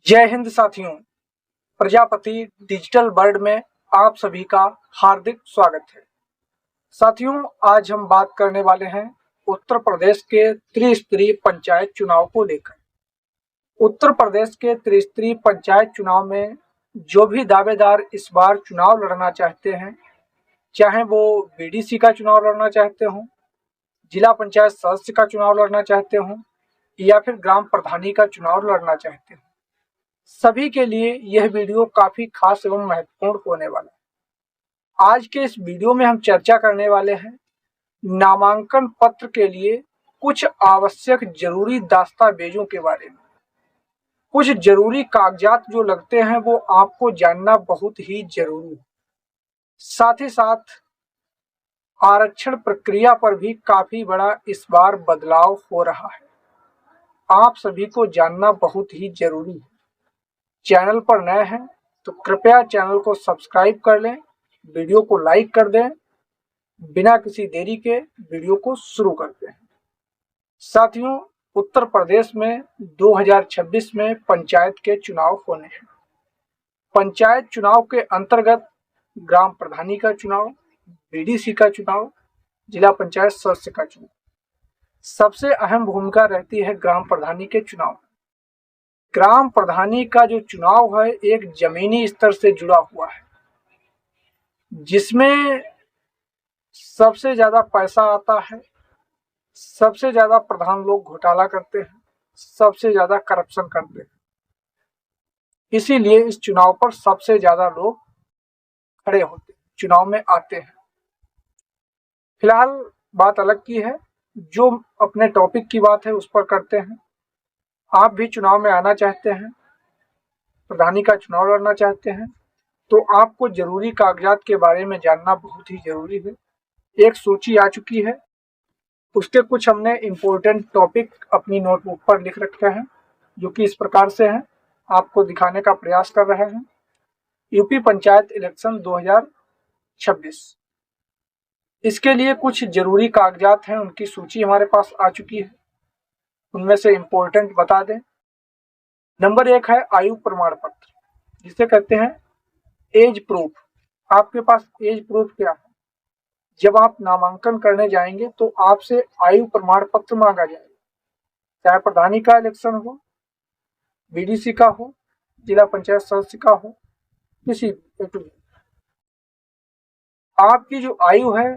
जय हिंद साथियों। Prajapati digital world में आप सभी का हार्दिक स्वागत है। साथियों, आज हम बात करने वाले हैं उत्तर प्रदेश के त्रिस्तरीय पंचायत चुनाव को लेकर। उत्तर प्रदेश के त्रिस्तरीय पंचायत चुनाव में जो भी दावेदार इस बार चुनाव लड़ना चाहते हैं, चाहे वो बीडीसी का चुनाव लड़ना चाहते हों, जिला पंचायत सदस्य का चुनाव लड़ना चाहते हों या फिर ग्राम प्रधानी का चुनाव लड़ना चाहते हों, सभी के लिए यह वीडियो काफी खास एवं महत्वपूर्ण होने वाला है। आज के इस वीडियो में हम चर्चा करने वाले हैं नामांकन पत्र के लिए कुछ आवश्यक जरूरी दस्तावेजों के बारे में। कुछ जरूरी कागजात जो लगते हैं वो आपको जानना बहुत ही जरूरी है। साथ ही साथ आरक्षण प्रक्रिया पर भी काफी बड़ा इस बार बदलाव हो रहा है, आप सभी को जानना बहुत ही जरूरी है। चैनल पर नए हैं तो कृपया चैनल को सब्सक्राइब कर लें, वीडियो को लाइक कर दें। बिना किसी देरी के वीडियो को शुरू करते हैं। साथियों, उत्तर प्रदेश में 2026 में पंचायत के चुनाव होने हैं। पंचायत चुनाव के अंतर्गत ग्राम प्रधानी का चुनाव, बीडीसी का चुनाव, जिला पंचायत सदस्य का चुनाव, सबसे अहम भूमिका रहती है ग्राम प्रधानी के चुनाव। ग्राम प्रधानी का जो चुनाव है एक जमीनी स्तर से जुड़ा हुआ है, जिसमें सबसे ज्यादा पैसा आता है, सबसे ज्यादा प्रधान लोग घोटाला करते हैं, सबसे ज्यादा करप्शन करते हैं। इसीलिए इस चुनाव पर सबसे ज्यादा लोग खड़े होते हैं, चुनाव में आते हैं। फिलहाल बात अलग की है, जो अपने टॉपिक की बात है उस पर करते हैं। आप भी चुनाव में आना चाहते हैं, प्रधानी का चुनाव लड़ना चाहते हैं, तो आपको जरूरी कागजात के बारे में जानना बहुत ही जरूरी है। एक सूची आ चुकी है, उसके कुछ हमने इम्पोर्टेंट टॉपिक अपनी नोटबुक पर लिख रखे हैं, जो कि इस प्रकार से हैं, आपको दिखाने का प्रयास कर रहे हैं। यूपी पंचायत इलेक्शन 2026, इसके लिए कुछ जरूरी कागजात हैं, उनकी सूची हमारे पास आ चुकी है। उनमें से इम्पोर्टेंट बता दें। नंबर 1 है आयु प्रमाण पत्र, जिसे कहते हैं एज प्रूफ। आपके पास एज प्रूफ क्या है? जब आप नामांकन करने जाएंगे तो आपसे आयु प्रमाण पत्र मांगा जाएगा, चाहे प्रधानी का इलेक्शन हो, बीडीसी का हो, जिला पंचायत सदस्य का हो, किसी भी। आपकी जो आयु है,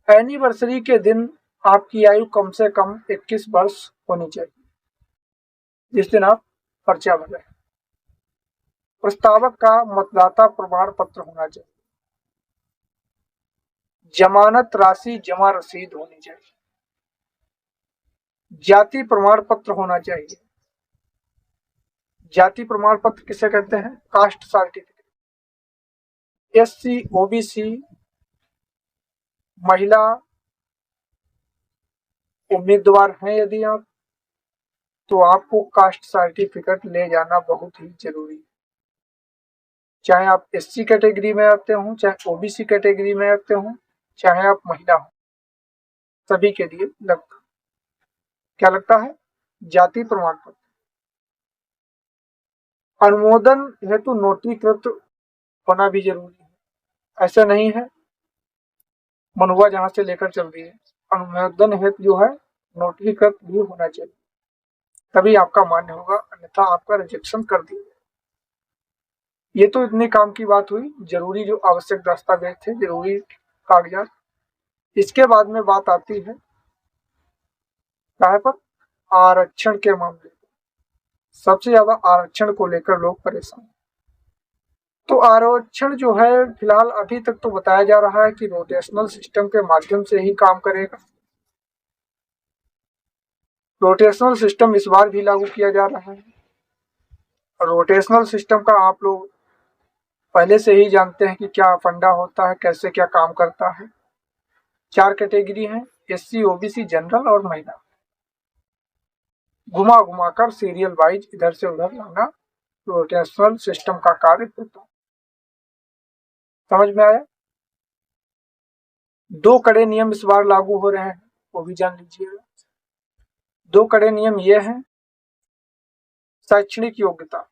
एनिवर्सरी के दिन आपकी आयु कम से कम 21 वर्ष होनी चाहिए, जिस दिन आप पर्चा भरें। प्रस्तावक का मतदाता प्रमाण पत्र होना चाहिए। जमानत राशि जमा रसीद होनी चाहिए। जाति प्रमाण पत्र होना चाहिए। जाति प्रमाण पत्र किसे कहते हैं? Caste certificate. एससी, ओबीसी, महिला उम्मीदवार हैं यदि आप, तो आपको कास्ट सर्टिफिकेट ले जाना बहुत ही जरूरी है। चाहे आप एससी कैटेगरी में आते हो, चाहे ओबीसी कैटेगरी में आते हो, चाहे आप महिला हो, सभी के लिए लगता क्या लगता है? जाति प्रमाण पत्र। अनुमोदन हेतु नोटरीकृत होना भी जरूरी है। ऐसा नहीं है मनुआ जहां से लेकर चल रही है, अनुमोदन हेतु जो है नोटरीकृत भी होना चाहिए, तभी आपका मान्य होगा, अन्यथा आपका रिजेक्शन कर दिया। ये तो इतने काम की बात हुई, जरूरी जो आवश्यक दस्तावेज थे, जरूरी कागजात। इसके बाद में बात आती है कहाँ पर? आरक्षण के मामले। सबसे ज्यादा आरक्षण को लेकर लोग परेशान। तो आरक्षण जो है फिलहाल अभी तक तो बताया जा रहा है कि रोटेशनल सिस्टम के माध्यम से ही काम करेगा। रोटेशनल सिस्टम इस बार भी लागू किया जा रहा है। रोटेशनल सिस्टम का आप लोग पहले से ही जानते हैं कि क्या फंडा होता है, कैसे क्या काम करता है। 4 कैटेगरी हैं, एससी, ओबीसी, जनरल और महिला। घुमा घुमा कर सीरियल वाइज इधर से उधर लाना रोटेशनल सिस्टम का कार्य होता है। समझ में आया? 2 कड़े नियम इस बार लागू हो रहे हैं, वो भी जान लीजिएगा। 2 कड़े नियम ये हैं, शैक्षणिक योग्यता।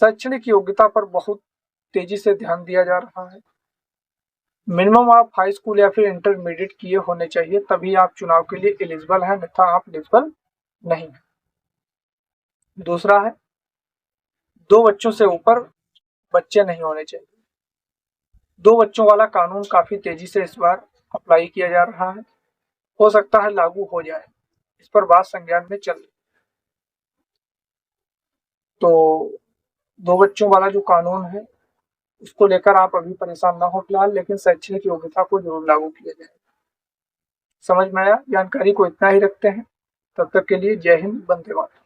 शैक्षणिक योग्यता पर बहुत तेजी से ध्यान दिया जा रहा है। मिनिमम आप हाई स्कूल या फिर इंटरमीडिएट किए होने चाहिए, तभी आप चुनाव के लिए एलिजिबल हैं, अन्यथा आप एलिजिबल नहीं है। दूसरा है 2 बच्चों से ऊपर बच्चे नहीं होने चाहिए। 2 बच्चों वाला कानून काफी तेजी से इस बार अप्लाई किया जा रहा है, हो सकता है लागू हो जाए, इस पर बात संज्ञान में चल रही। तो 2 बच्चों वाला जो कानून है उसको लेकर आप अभी परेशान ना हो फिलहाल, लेकिन शैक्षणिक योग्यता को जरूर लागू किया जाए। समझ में आया? जानकारी को इतना ही रखते हैं। तब तक के लिए जय हिंद, वंदे मातरम।